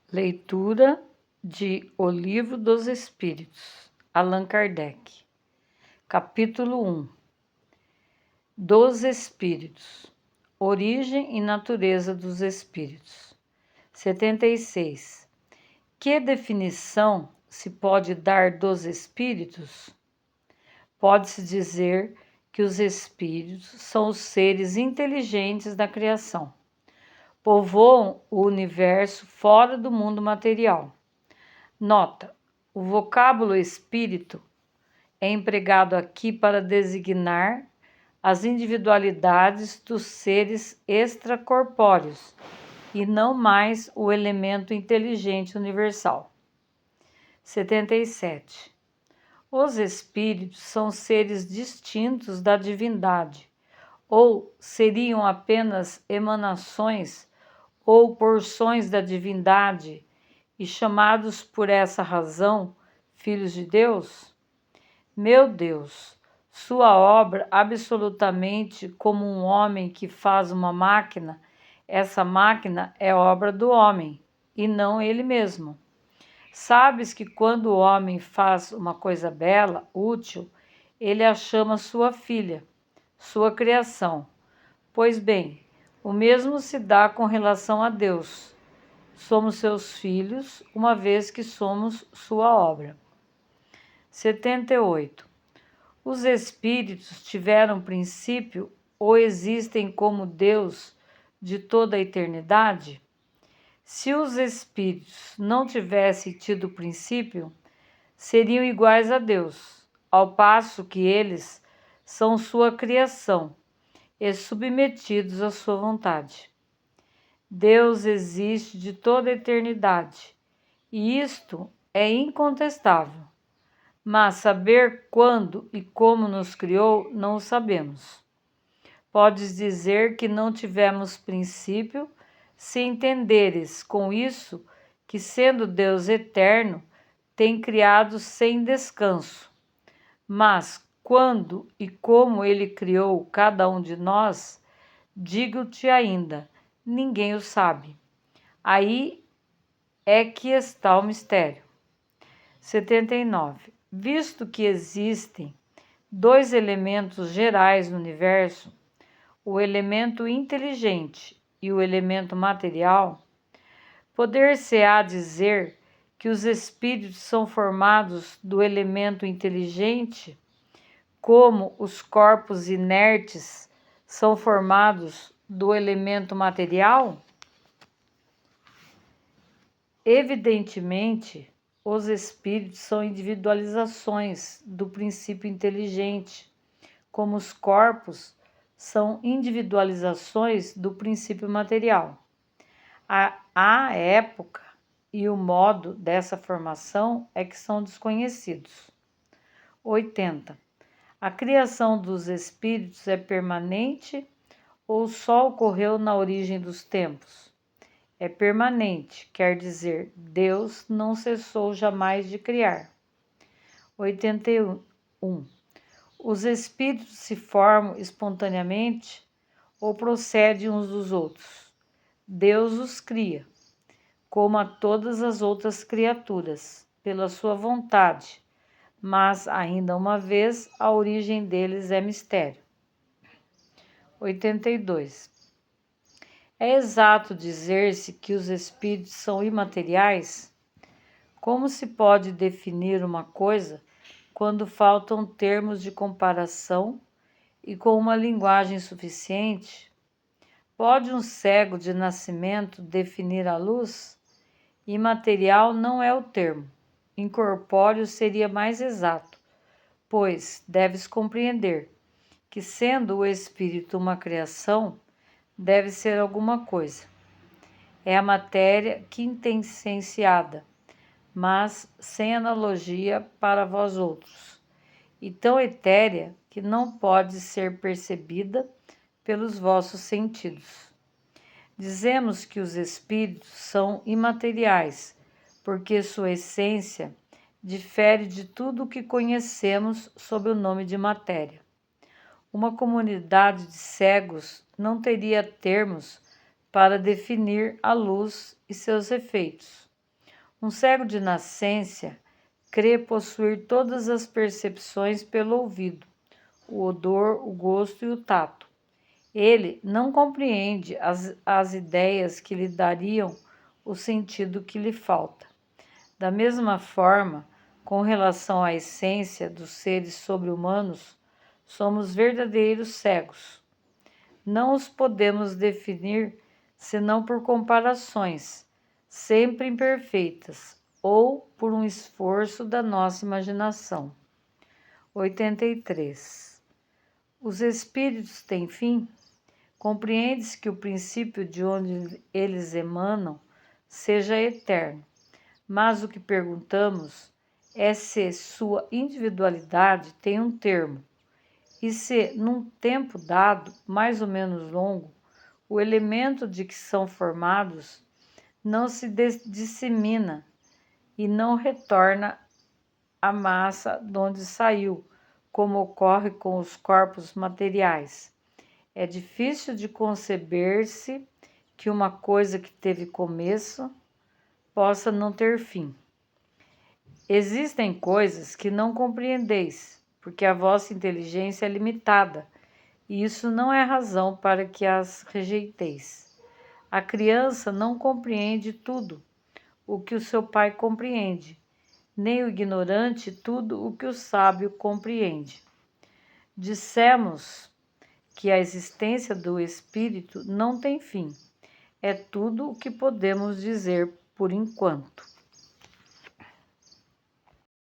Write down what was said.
Leitura de O Livro dos Espíritos, Allan Kardec. Capítulo 1. Dos Espíritos. Origem e natureza dos Espíritos. 76. Que definição se pode dar dos Espíritos? Pode-se dizer que os Espíritos são os seres inteligentes da criação. Povoam o universo fora do mundo material. Nota: o vocábulo espírito é empregado aqui para designar as individualidades dos seres extracorpóreos e não mais o elemento inteligente universal. 77. Os espíritos são seres distintos da divindade, ou seriam apenas emanações ou porções da divindade e chamados por essa razão filhos de Deus? Meu Deus, sua obra absolutamente como um homem que faz uma máquina, essa máquina é obra do homem e não ele mesmo. Sabes que quando o homem faz uma coisa bela, útil, ele a chama sua filha, sua criação. Pois bem, o mesmo se dá com relação a Deus. Somos seus filhos, uma vez que somos sua obra. 78. Os espíritos tiveram princípio ou existem como Deus de toda a eternidade? Se os espíritos não tivessem tido princípio, seriam iguais a Deus, ao passo que eles são sua criação e submetidos à sua vontade. Deus existe de toda a eternidade, e isto é incontestável. Mas saber quando e como nos criou, não o sabemos. Podes dizer que não tivemos princípio, se entenderes com isso que, sendo Deus eterno, tem criado sem descanso. Mas quando e como Ele criou cada um de nós, digo-te ainda, ninguém o sabe. Aí é que está o mistério. 79. Visto que existem dois elementos gerais no universo, o elemento inteligente e o elemento material, poder-se-á dizer que os espíritos são formados do elemento inteligente, como os corpos inertes são formados do elemento material? Evidentemente, os espíritos são individualizações do princípio inteligente, como os corpos são individualizações do princípio material. A época e o modo dessa formação é que são desconhecidos. 80. A criação dos espíritos é permanente ou só ocorreu na origem dos tempos? É permanente, quer dizer, Deus não cessou jamais de criar. 81. Os espíritos se formam espontaneamente ou procedem uns dos outros? Deus os cria, como a todas as outras criaturas, pela sua vontade, mas, ainda uma vez, a origem deles é mistério. 82. É exato dizer-se que os espíritos são imateriais? Como se pode definir uma coisa quando faltam termos de comparação e com uma linguagem suficiente? Pode um cego de nascimento definir a luz? Imaterial não é o termo. Incorpóreo seria mais exato, pois deves compreender que, sendo o espírito uma criação, deve ser alguma coisa. É a matéria quintessenciada, mas sem analogia para vós outros, e tão etérea que não pode ser percebida pelos vossos sentidos. Dizemos que os espíritos são imateriais, porque sua essência difere de tudo o que conhecemos sob o nome de matéria. Uma comunidade de cegos não teria termos para definir a luz e seus efeitos. Um cego de nascença crê possuir todas as percepções pelo ouvido, o odor, o gosto e o tato. Ele não compreende as ideias que lhe dariam o sentido que lhe falta. Da mesma forma, com relação à essência dos seres sobre-humanos, somos verdadeiros cegos. Não os podemos definir senão por comparações, sempre imperfeitas, ou por um esforço da nossa imaginação. 83. Os espíritos têm fim? Compreende-se que o princípio de onde eles emanam seja eterno, mas o que perguntamos é se sua individualidade tem um termo, e se, num tempo dado, mais ou menos longo, o elemento de que são formados não se dissemina e não retorna à massa de onde saiu, como ocorre com os corpos materiais. É difícil de conceber-se que uma coisa que teve começo possa não ter fim. Existem coisas que não compreendeis, porque a vossa inteligência é limitada, e isso não é razão para que as rejeiteis. A criança não compreende tudo o que o seu pai compreende, nem o ignorante tudo o que o sábio compreende. Dissemos que a existência do espírito não tem fim. É tudo o que podemos dizer por enquanto.